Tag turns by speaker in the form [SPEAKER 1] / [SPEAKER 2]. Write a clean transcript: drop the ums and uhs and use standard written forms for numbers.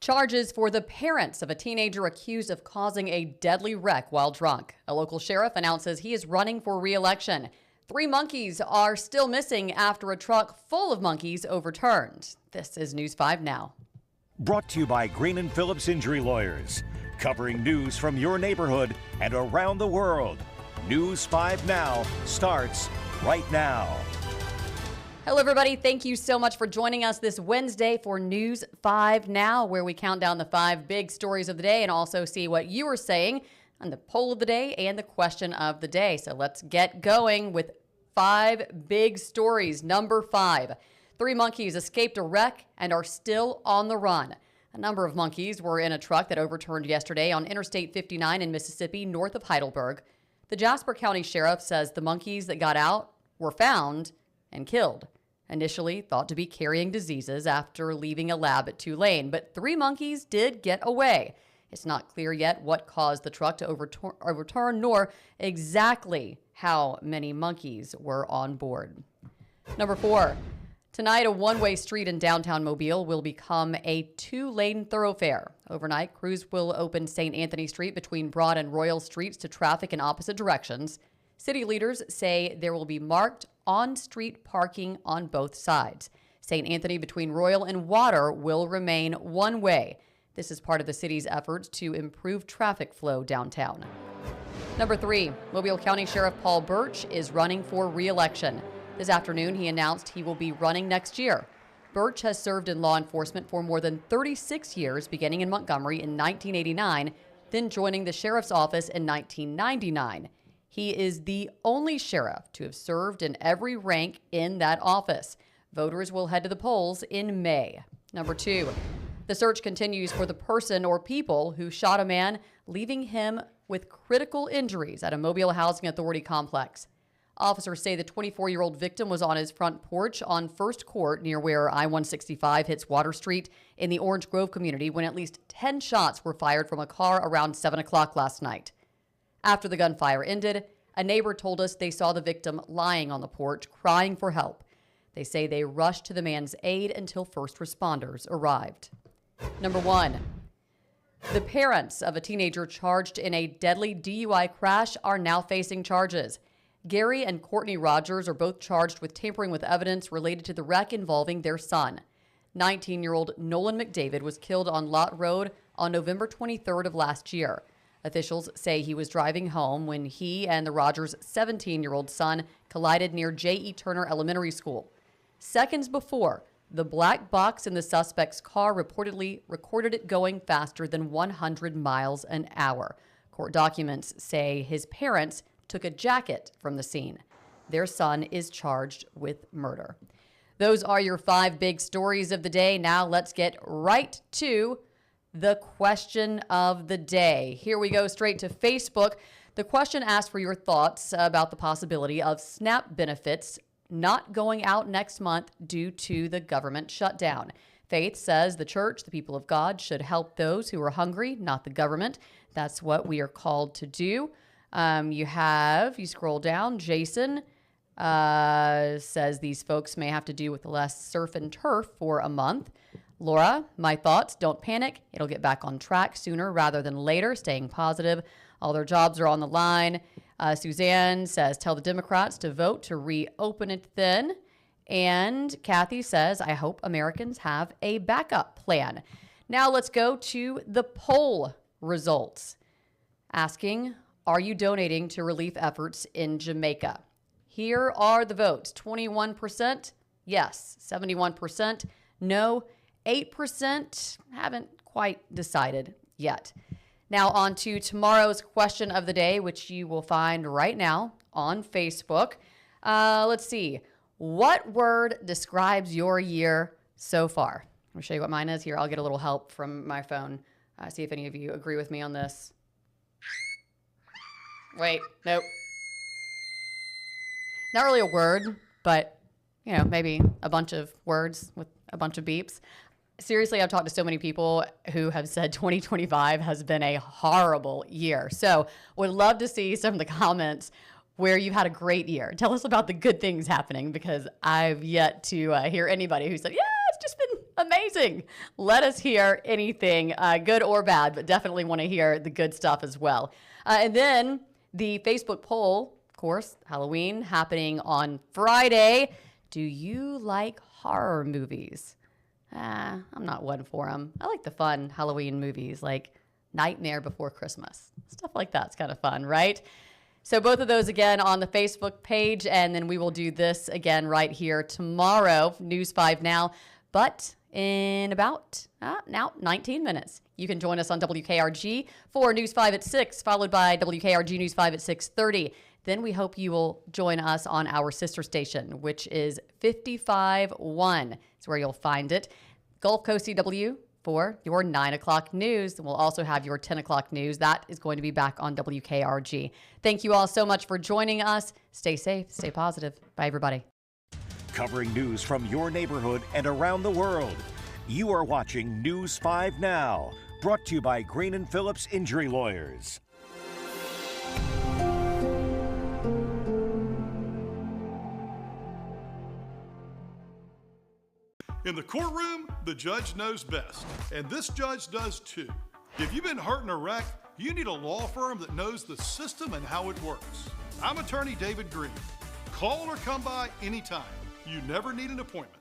[SPEAKER 1] Charges for the parents of a teenager accused of causing a deadly wreck while drunk. A local sheriff announces he is running for re-election. 3 monkeys are still missing after a truck full of monkeys overturned. This is News 5 Now.
[SPEAKER 2] Brought to you by Green & Phillips Injury Lawyers. Covering news from your neighborhood and around the world. News 5 Now starts right now.
[SPEAKER 1] Hello, everybody. Thank you so much for joining us this Wednesday for News 5 Now, where we count down the 5 big stories of the day and also see what you are saying on the poll of the day and the question of the day. So let's get going with 5 big stories. Number 5, 3 monkeys escaped a wreck and are still on the run. A number of monkeys were in a truck that overturned yesterday on Interstate 59 in Mississippi, north of Heidelberg. The Jasper County Sheriff says the monkeys that got out were found and killed. Initially thought to be carrying diseases after leaving a lab at Tulane, but 3 monkeys did get away. It's not clear yet what caused the truck to overturn, nor exactly how many monkeys were on board. Number 4, tonight a one-way street in downtown Mobile will become a 2-lane thoroughfare. Overnight, crews will open St. Anthony Street between Broad and Royal Streets to traffic in opposite directions. City leaders say there will be marked on-street parking on both sides. St. Anthony between Royal and Water will remain one way. This is part of the city's efforts to improve traffic flow downtown. Number 3, Mobile County Sheriff Paul Birch is running for re-election. This afternoon, he announced he will be running next year. Birch has served in law enforcement for more than 36 years, beginning in Montgomery in 1989, then joining the sheriff's office in 1999. He is the only sheriff to have served in every rank in that office. Voters will head to the polls in May. Number 2, the search continues for the person or people who shot a man, leaving him with critical injuries at a Mobile Housing Authority complex. Officers say the 24-year-old victim was on his front porch on First Court near where I-165 hits Water Street in the Orange Grove community when at least 10 shots were fired from a car around 7 o'clock last night. After the gunfire ended, a neighbor told us they saw the victim lying on the porch crying for help. They say they rushed to the man's aid until first responders arrived. Number 1, the parents of a teenager charged in a deadly DUI crash are now facing charges. Gary and Courtney Rogers are both charged with tampering with evidence related to the wreck involving their son. 19-year-old Nolan McDavid was killed on Lott Road on November 23rd of last year. Officials say he was driving home when he and the Rogers' 17-year-old son collided near J.E. Turner Elementary School. Seconds before, the black box in the suspect's car reportedly recorded it going faster than 100 miles an hour. Court documents say his parents took a jacket from the scene. Their son is charged with murder. Those are your 5 big stories of the day. Now let's get right to the question of the day. Here we go straight to Facebook. The question asked for your thoughts about the possibility of SNAP benefits not going out next month due to the government shutdown. Faith says the church, the people of God, should help those who are hungry, not the government. That's what we are called to do. You scroll down, Jason says these folks may have to do with less surf and turf for a month. Laura, my thoughts, don't panic. It'll get back on track sooner rather than later, staying positive. All their jobs are on the line. Suzanne says, tell the Democrats to vote to reopen it then. And Kathy says, I hope Americans have a backup plan. Now let's go to the poll results. Asking, are you donating to relief efforts in Jamaica? Here are the votes. 21%, yes. 71%, no. 8% haven't quite decided yet. Now on to tomorrow's question of the day, which you will find right now on Facebook. Let's see. What word describes your year so far? I'll show you what mine is here. I'll get a little help from my phone. See if any of you agree with me on this. Wait, nope. Not really a word, but, maybe a bunch of words with a bunch of beeps. Seriously, I've talked to so many people who have said 2025 has been a horrible year. So would love to see some of the comments where you've had a great year. Tell us about the good things happening, because I've yet to hear anybody who said, yeah, it's just been Amazing. Let us hear anything, good or bad, but definitely want to hear the good stuff as well. And then the Facebook poll, of course, Halloween happening on Friday. Do you like horror movies? I'm not one for them. I like the fun Halloween movies like Nightmare Before Christmas. Stuff like that's kind of fun, right? So both of those again on the Facebook page, and then we will do this again right here tomorrow, News 5 Now. But in about now 19 minutes, you can join us on WKRG for News 5 at 6, followed by WKRG News 5 at 6:30. Then we hope you will join us on our sister station, which is 55.1. It's where you'll find it. Gulf Coast CW for your 9 o'clock news. And we'll also have your 10 o'clock news. That is going to be back on WKRG. Thank you all so much for joining us. Stay safe, stay positive. Bye, everybody.
[SPEAKER 2] Covering news from your neighborhood and around the world. You are watching News 5 Now, brought to you by Green & Phillips Injury Lawyers.
[SPEAKER 3] In the courtroom, the judge knows best, and this judge does too. If you've been hurt in a wreck, you need a law firm that knows the system and how it works. I'm attorney David Green. Call or come by anytime. You never need an appointment.